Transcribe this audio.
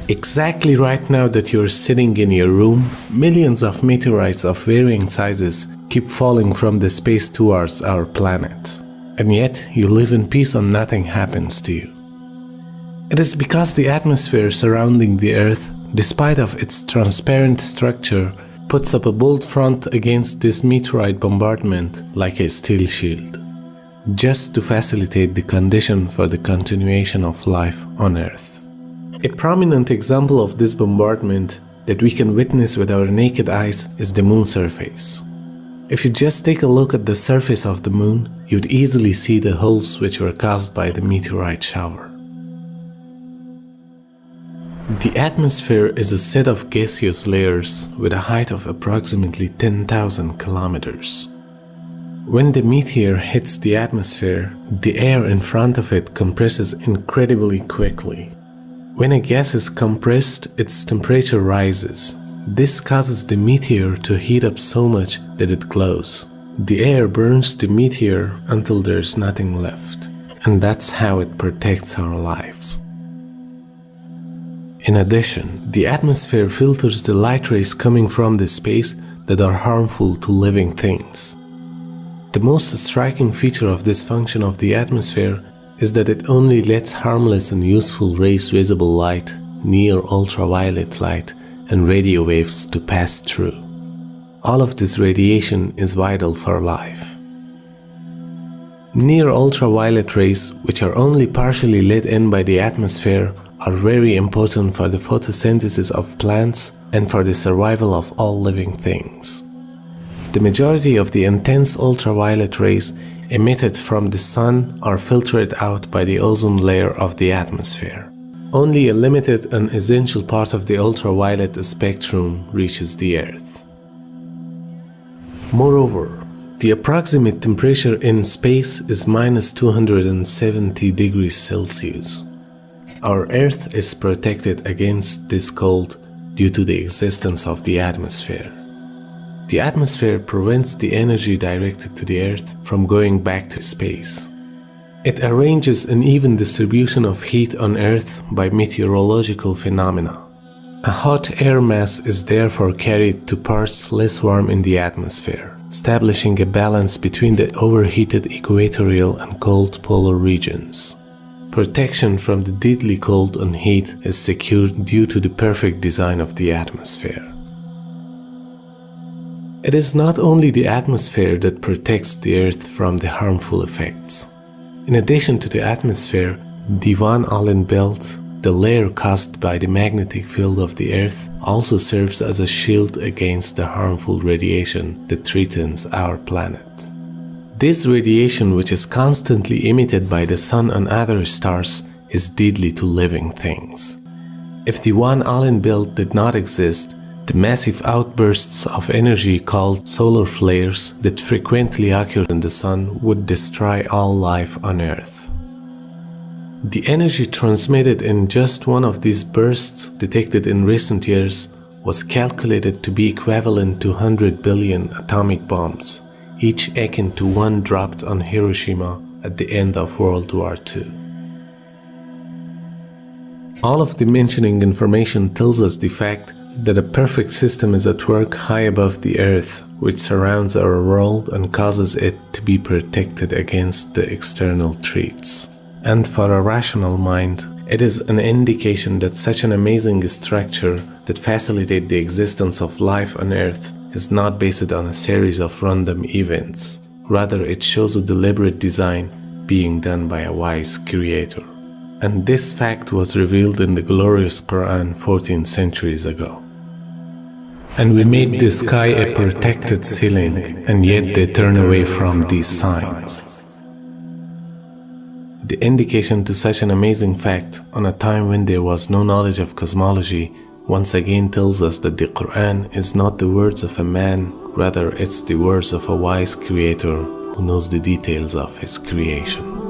Exactly right now that you're sitting in your room, millions of meteorites of varying sizes keep falling from the space towards our planet. And yet, you live in peace and nothing happens to you. It is because the atmosphere surrounding the Earth, despite of its transparent structure, puts up a bold front against this meteorite bombardment like a steel shield, just to facilitate the condition for the continuation of life on Earth. A prominent example of this bombardment that we can witness with our naked eyes is the moon surface. If you just take a look at the surface of the moon, you'd easily see the holes which were caused by the meteorite shower. The atmosphere is a set of gaseous layers with a height of approximately 10,000 kilometers. When the meteor hits the atmosphere, the air in front of it compresses incredibly quickly. When a gas is compressed, its temperature rises. This causes the meteor to heat up so much that it glows. The air burns the meteor until there's nothing left, and that's how it protects our lives. In addition, the atmosphere filters the light rays coming from the space that are harmful to living things. The most striking feature of this function of the atmosphere is that it only lets harmless and useful rays, visible light, near ultraviolet light, and radio waves to pass through. All of this radiation is vital for life. Near ultraviolet rays, which are only partially let in by the atmosphere, are very important for the photosynthesis of plants and for the survival of all living things. The majority of the intense ultraviolet rays emitted from the sun are filtered out by the ozone layer of the atmosphere. Only a limited and essential part of the ultraviolet spectrum reaches the Earth. Moreover, the approximate temperature in space is minus 270 degrees Celsius. Our Earth is protected against this cold due to the existence of the atmosphere. The atmosphere prevents the energy directed to the Earth from going back to space. It arranges an even distribution of heat on Earth by meteorological phenomena. A hot air mass is therefore carried to parts less warm in the atmosphere, establishing a balance between the overheated equatorial and cold polar regions. Protection from the deadly cold and heat is secured due to the perfect design of the atmosphere. It is not only the atmosphere that protects the Earth from the harmful effects. In addition to the atmosphere, the Van Allen belt, the layer caused by the magnetic field of the Earth, also serves as a shield against the harmful radiation that threatens our planet. This radiation, which is constantly emitted by the sun and other stars, is deadly to living things. If the Van Allen belt did not exist, the massive outbursts of energy called solar flares that frequently occur in the sun would destroy all life on Earth. The energy transmitted in just one of these bursts detected in recent years was calculated to be equivalent to 100 billion atomic bombs, each akin to one dropped on Hiroshima at the end of World War II. All of the mentioning information tells us the fact that a perfect system is at work high above the Earth, which surrounds our world and causes it to be protected against the external threats. And for a rational mind, it is an indication that such an amazing structure that facilitates the existence of life on Earth is not based on a series of random events. Rather, it shows a deliberate design being done by a wise creator. And this fact was revealed in the glorious Quran 14 centuries ago. And we made the sky a protected ceiling, and yet they turn away from these signs. The indication to such an amazing fact on a time when there was no knowledge of cosmology once again tells us that the Quran is not the words of a man, rather it's the words of a wise creator who knows the details of his creation.